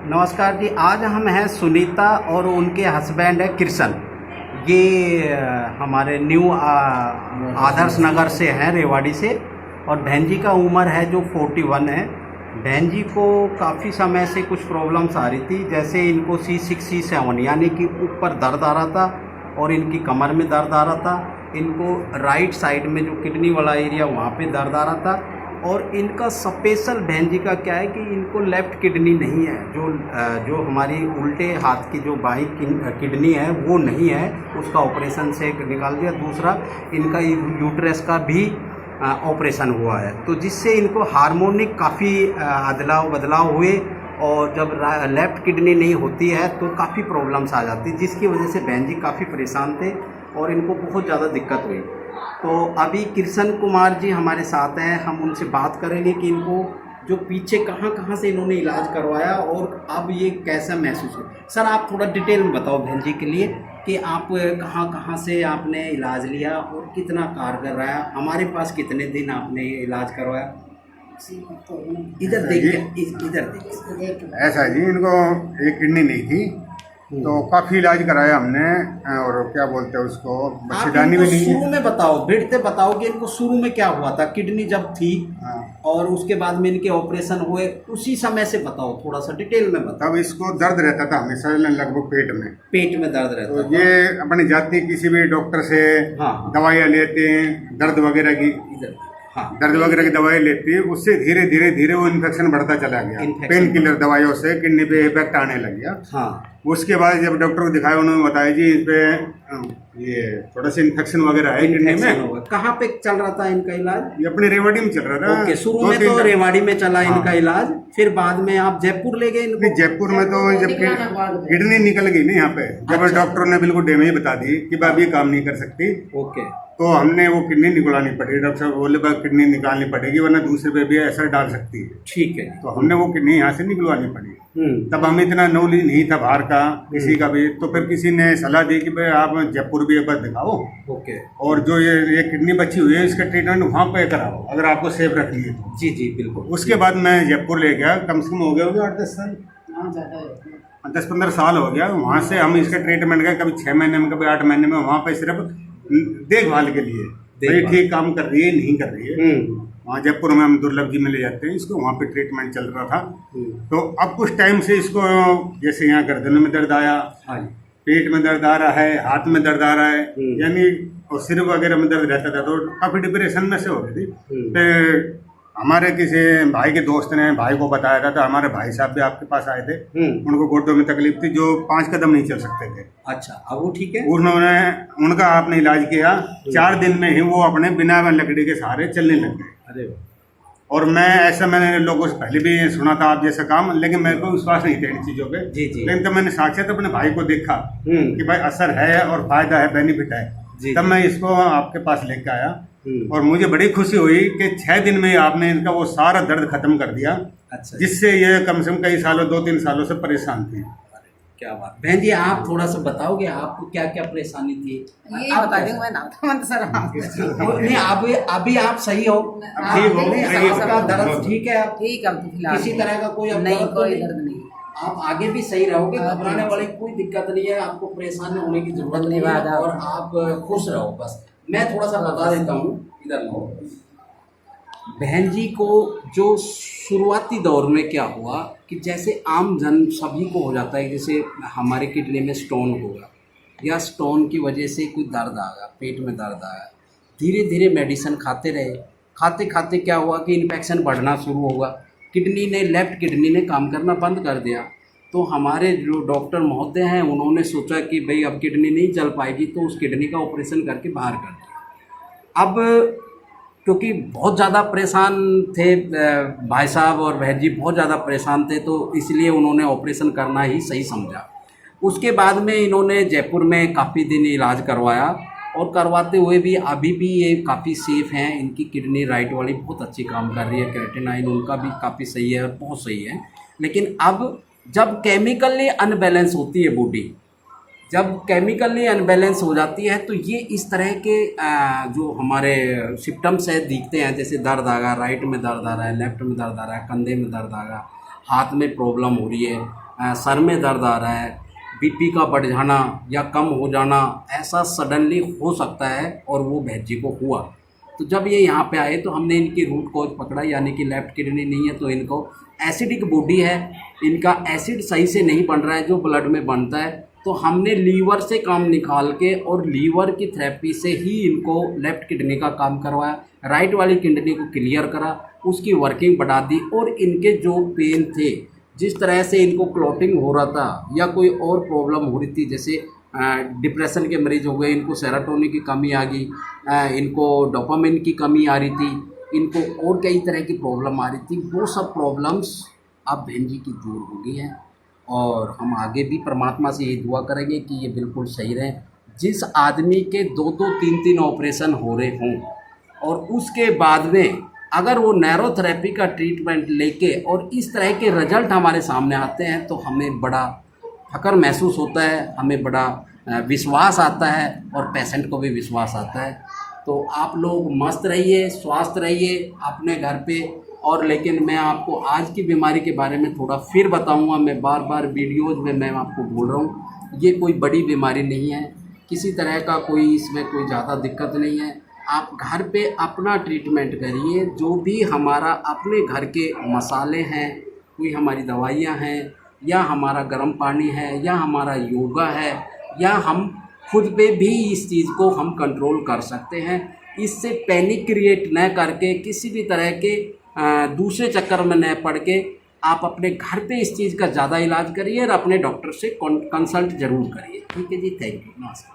नमस्कार जी। आज हम हैं सुनीता और उनके हस्बैंड है कृष्ण। ये हमारे न्यू आदर्श नगर से हैं, रेवाड़ी से। और बहन जी का उम्र है जो 41 है। बहन जी को काफ़ी समय से कुछ प्रॉब्लम्स आ रही थी, जैसे इनको C6 C7 यानी कि ऊपर दर्द आ रहा था और इनकी कमर में दर्द आ रहा था। इनको राइट साइड में जो किडनी वाला एरिया वहाँ पे दर्द आ रहा था। और इनका स्पेशल बहन जी का क्या है कि इनको लेफ़्ट किडनी नहीं है, जो हमारी उल्टे हाथ की जो बाई किडनी है वो नहीं है, उसका ऑपरेशन से निकाल दिया। दूसरा इनका यूट्रस का भी ऑपरेशन हुआ है, तो जिससे इनको हार्मोनिक काफ़ी अदलाव बदलाव हुए। और जब लेफ़्ट किडनी नहीं होती है तो काफ़ी प्रॉब्लम्स आ जाती, जिसकी वजह से बहन जी काफ़ी परेशान थे और इनको बहुत ज़्यादा दिक्कत हुई। तो अभी कृष्ण कुमार जी हमारे साथ हैं, हम उनसे बात करेंगे कि इनको जो पीछे कहाँ कहाँ से इन्होंने इलाज करवाया और अब ये कैसा महसूस हो। सर आप थोड़ा डिटेल में बताओ बहन जी के लिए कि आप कहाँ कहाँ से आपने इलाज लिया और कितना कारगर रहा, हमारे पास कितने दिन आपने इलाज करवाया। इधर देखिए, इधर देखिए। ऐसा जी, इनको एक किडनी नहीं थी तो काफ़ी इलाज कराया हमने। और क्या बोलते हैं उसको, बच्चेदानी भी नहीं है। शुरू में बताओ, भिड़ते बताओ कि इनको शुरू में क्या हुआ था, किडनी जब थी और उसके बाद में इनके ऑपरेशन हुए, उसी समय से बताओ, थोड़ा सा डिटेल में बताओ। तब इसको दर्द रहता था हमेशा, लगभग पेट में दर्द रहता तो ये अपनी जाती किसी भी डॉक्टर से दवाइयाँ लेते हैं, दर्द वगैरह की दर्द वगैरह की दवाई लेती है, उससे धीरे धीरे धीरे वो इन्फेक्शन बढ़ता चला गया। पेन किलर दवाइयों से किडनी पे इफेक्ट आने लग गया। उसके बाद जब डॉक्टर को दिखाया, उन्होंने बताया जी इस पे ये थोड़ा सा इन्फेक्शन वगैरह है किडनी में। कहाँ पे चल रहा था इनका इलाज? ये अपने रेवाड़ी में चल रहा था। ओके, शुरू में तो रेवाड़ी में चला इनका इलाज, फिर बाद में आप जयपुर ले गए इनको? जयपुर में तो जब किडनी निकल गई ना यहाँ पे, जब डॉक्टर ने बिल्कुल डैमेज बता दी कि भाई ये काम नहीं कर सकती, ओके, तो हमने वो किडनी निकलवानी पड़ी। डॉक्टर साहब बोले किडनी निकालनी पड़ेगी वरना दूसरे पे भी असर डाल सकती है। ठीक है। तो हमने वो किडनी यहाँ से निकलवानी पड़ी। तब हमें इतना नॉलेज नहीं था बाहर का किसी का भी, तो फिर किसी ने सलाह दी कि भाई आप जयपुर भी एक बार दिखाओ। ओके। और जो ये किडनी बची हुई है इसका ट्रीटमेंट वहाँ पे कराओ, अगर आपको सेफ रखनी है तो। जी जी बिल्कुल। उसके बाद मैं जयपुर ले गया, कम से कम हो गया 8-10 साल, 10-15 साल हो गया। वहाँ से हम इसका ट्रीटमेंट गए, कभी 6 महीने में, कभी 8 महीने में। वहाँ पे सिर्फ देखभाल के लिए, भाई ठीक काम कर रही है नहीं कर रही है। वहाँ जयपुर में हम दुर्लभ जी में ले जाते हैं इसको, वहाँ पे ट्रीटमेंट चल रहा था। तो अब कुछ टाइम से इसको जैसे यहाँ गर्दन में दर्द आया, पेट में दर्द आ रहा है, हाथ में दर्द आ रहा है, यानी और सिर वगैरह में दर्द रहता था, तो काफ़ी डिप्रेशन में से हो गई थी। तो हमारे किसी भाई के दोस्त ने भाई को बताया था, तो हमारे भाई साहब भी आपके पास आए थे। उनको घुटनों में तकलीफ थी, जो 5 कदम नहीं चल सकते थे। अच्छा, अब वो ठीक है? उनका आपने इलाज किया, 4 दिन में ही वो अपने बिना लकड़ी के सहारे चलने लग गए। अरे, और मैंने लोगों से पहले भी सुना था आप जैसा काम, लेकिन मेरे को विश्वास नहीं था इन चीज़ों पे। लेकिन तब मैंने साक्षात अपने भाई को देखा कि भाई असर है और फायदा है, बेनिफिट है, तब मैं इसको आपके पास लेके आया। और मुझे बड़ी खुशी हुई कि 6 दिन में आपने इनका वो सारा दर्द खत्म कर दिया। अच्छा, जिससे ये कम से कम कई सालों 2-3 सालों से परेशान थे। क्या बात। बहन जी आप थोड़ा सा बताओगे आपको क्या क्या परेशानी थी? ये बता दूं मैं नाम तो सर नहीं, अभी आप सही हो? ठीक हो? आपका दर्द ठीक है? ठीक है, किसी तरह का कोई नहीं, कोई दर्द नहीं। आप आगे भी सही रहोगे, घबराने वाली कोई दिक्कत नहीं है, आपको परेशान होने की जरूरत नहीं है और आप खुश रहो बस। मैं थोड़ा सा बता देता हूँ, इधर लो। बहन जी को जो शुरुआती दौर में क्या हुआ कि जैसे आम जन सभी को हो जाता है, जैसे हमारे किडनी में स्टोन होगा या स्टोन की वजह से कोई दर्द आ गया, पेट में दर्द आया, धीरे धीरे मेडिसिन खाते रहे, खाते खाते क्या हुआ कि इन्फेक्शन बढ़ना शुरू होगा, लेफ़्ट किडनी ने काम करना बंद कर दिया। तो हमारे जो डॉक्टर महोदय हैं उन्होंने सोचा कि भाई अब किडनी नहीं चल पाएगी, तो उस किडनी का ऑपरेशन करके बाहर कर दिया। अब क्योंकि बहुत ज़्यादा परेशान थे भाई साहब और बहन जी, बहुत ज़्यादा परेशान थे, तो इसलिए उन्होंने ऑपरेशन करना ही सही समझा। उसके बाद में इन्होंने जयपुर में काफ़ी दिन इलाज करवाया और करवाते हुए भी अभी भी ये काफ़ी सेफ हैं। इनकी किडनी राइट वाली बहुत अच्छी काम कर रही है, क्रेटिनाइन उनका भी काफ़ी सही है और बहुत सही है। लेकिन अब जब केमिकली अनबैलेंस होती है बॉडी, जब केमिकली अनबैलेंस हो जाती है, तो ये इस तरह के जो हमारे सिम्टम्स है दिखते हैं, जैसे दर्द आ रहा, राइट में दर्द आ रहा है, लेफ्ट में दर्द आ रहा है, कंधे में दर्द आ रहा है, हाथ में प्रॉब्लम हो रही है, सर में दर्द आ रहा है, बीपी का बढ़ जाना या कम हो जाना, ऐसा सडनली हो सकता है और वो बहन जी को हुआ। तो जब ये यहाँ पे आए तो हमने इनकी रूट कॉज पकड़ा, यानी कि लेफ्ट किडनी नहीं है तो इनको एसिडिक बॉडी है, इनका एसिड सही से नहीं बन रहा है जो ब्लड में बनता है। तो हमने लीवर से काम निकाल के और लीवर की थेरेपी से ही इनको लेफ़्ट किडनी का काम करवाया, राइट वाली किडनी को क्लियर करा, उसकी वर्किंग बढ़ा दी। और इनके जो पेन थे, जिस तरह से इनको क्लॉटिंग हो रहा था या कोई और प्रॉब्लम हो रही थी, जैसे डिप्रेशन के मरीज हो गए, इनको सेरोटोनिन की कमी आ गई, इनको डोपामिन की कमी आ रही थी, इनको और कई तरह की प्रॉब्लम आ रही थी, वो सब प्रॉब्लम्स अब बहन जी की दूर हो गई हैं। और हम आगे भी परमात्मा से यही दुआ करेंगे कि ये बिल्कुल सही रहें। जिस आदमी के 2-2, 3-3 ऑपरेशन हो रहे हों और उसके बाद में अगर वो नैरो थेरेपी का ट्रीटमेंट लेके और इस तरह के रिजल्ट हमारे सामने आते हैं तो हमें बड़ा फ़ख्र महसूस होता है, हमें बड़ा विश्वास आता है और पेशेंट को भी विश्वास आता है। तो आप लोग मस्त रहिए, स्वस्थ रहिए अपने घर पे। और लेकिन मैं आपको आज की बीमारी के बारे में थोड़ा फिर बताऊंगा, मैं बार बार वीडियोज़ में मैं आपको बोल रहा हूँ, ये कोई बड़ी बीमारी नहीं है, किसी तरह का कोई इसमें कोई ज़्यादा दिक्कत नहीं है। आप घर पे अपना ट्रीटमेंट करिए, जो भी हमारा अपने घर के मसाले हैं, कोई हमारी दवाइयाँ हैं, या हमारा गर्म पानी है, या हमारा योगा है, या हम खुद पे भी इस चीज़ को हम कंट्रोल कर सकते हैं। इससे पैनिक क्रिएट न करके, किसी भी तरह के दूसरे चक्कर में न पड़ के, आप अपने घर पे इस चीज़ का ज़्यादा इलाज करिए और अपने डॉक्टर से कंसल्ट ज़रूर करिए। ठीक है जी, थैंक यू, नमस्कार।